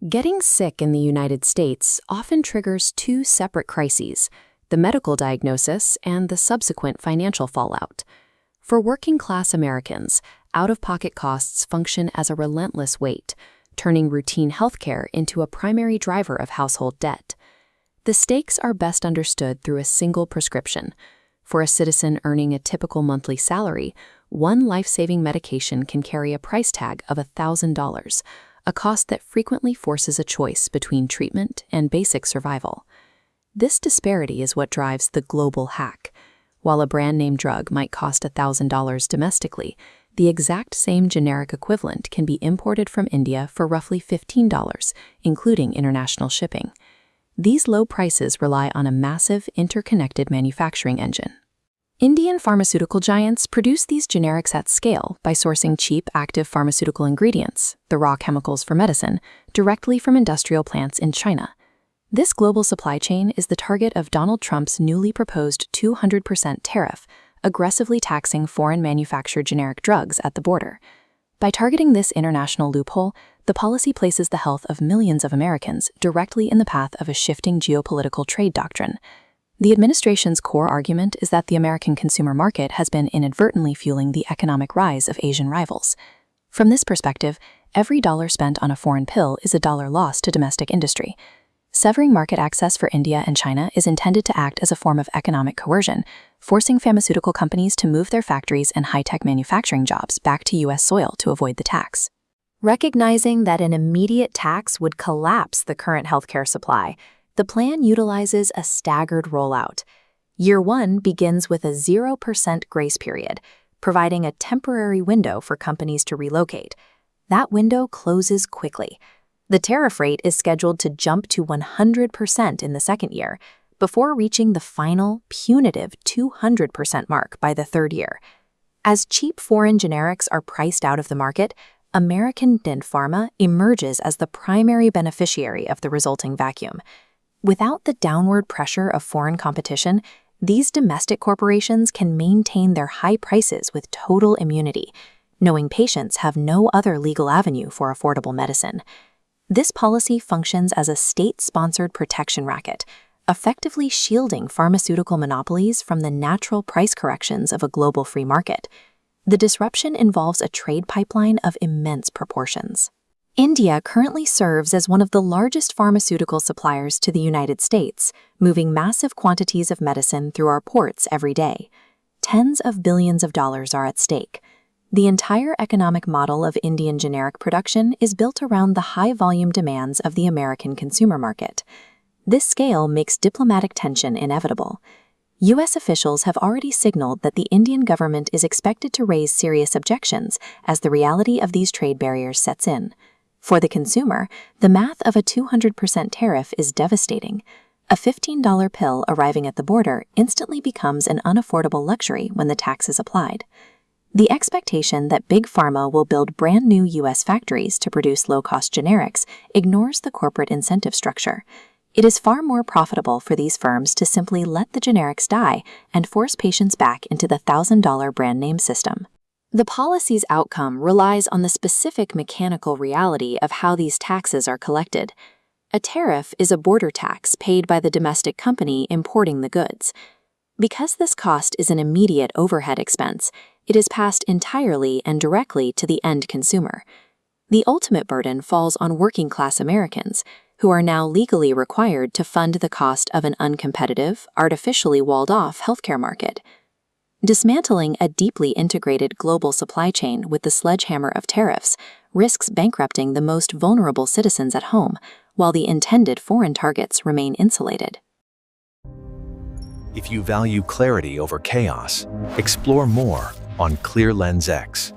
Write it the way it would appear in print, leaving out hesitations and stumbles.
Getting sick in the United States often triggers two separate crises: the medical diagnosis and the subsequent financial fallout. For working-class Americans, out-of-pocket costs function as a relentless weight, turning routine healthcare into a primary driver of household debt. The stakes are best understood through a single prescription. For a citizen earning a typical monthly salary, one life-saving medication can carry a price tag of $1,000, a cost that frequently forces a choice between treatment and basic survival. This disparity is what drives the global hack. While a brand-name drug might cost $1,000 domestically, the exact same generic equivalent can be imported from India for roughly $15, including international shipping. These low prices rely on a massive, interconnected manufacturing engine. Indian pharmaceutical giants produce these generics at scale by sourcing cheap, active pharmaceutical ingredients, the raw chemicals for medicine, directly from industrial plants in China. This global supply chain is the target of Donald Trump's newly proposed 200% tariff, aggressively taxing foreign manufactured generic drugs at the border. By targeting this international loophole, the policy places the health of millions of Americans directly in the path of a shifting geopolitical trade doctrine. The administration's core argument is that the American consumer market has been inadvertently fueling the economic rise of Asian rivals. From this perspective, every dollar spent on a foreign pill is a dollar lost to domestic industry. Severing market access for India and China is intended to act as a form of economic coercion, forcing pharmaceutical companies to move their factories and high-tech manufacturing jobs back to U.S. soil to avoid the tax. Recognizing that an immediate tax would collapse the current healthcare supply, the plan utilizes a staggered rollout. Year 1 begins with a 0% grace period, providing a temporary window for companies to relocate. That window closes quickly. The tariff rate is scheduled to jump to 100% in the second year, before reaching the final, punitive 200% mark by the third year. As cheap foreign generics are priced out of the market, American Pharma emerges as the primary beneficiary of the resulting vacuum. Without the downward pressure of foreign competition, these domestic corporations can maintain their high prices with total immunity, knowing patients have no other legal avenue for affordable medicine. This policy functions as a state-sponsored protection racket, effectively shielding pharmaceutical monopolies from the natural price corrections of a global free market. The disruption involves a trade pipeline of immense proportions. India currently serves as one of the largest pharmaceutical suppliers to the United States, moving massive quantities of medicine through our ports every day. Tens of billions of dollars are at stake. The entire economic model of Indian generic production is built around the high-volume demands of the American consumer market. This scale makes diplomatic tension inevitable. U.S. officials have already signaled that the Indian government is expected to raise serious objections as the reality of these trade barriers sets in. For the consumer, the math of a 200% tariff is devastating. A $15 pill arriving at the border instantly becomes an unaffordable luxury when the tax is applied. The expectation that Big Pharma will build brand new U.S. factories to produce low-cost generics ignores the corporate incentive structure. It is far more profitable for these firms to simply let the generics die and force patients back into the $1,000 brand name system. The policy's outcome relies on the specific mechanical reality of how these taxes are collected. A tariff is a border tax paid by the domestic company importing the goods. Because this cost is an immediate overhead expense, it is passed entirely and directly to the end consumer. The ultimate burden falls on working-class Americans, who are now legally required to fund the cost of an uncompetitive, artificially walled-off healthcare market. Dismantling a deeply integrated global supply chain with the sledgehammer of tariffs risks bankrupting the most vulnerable citizens at home, while the intended foreign targets remain insulated. If you value clarity over chaos, explore more on Clear Lens X.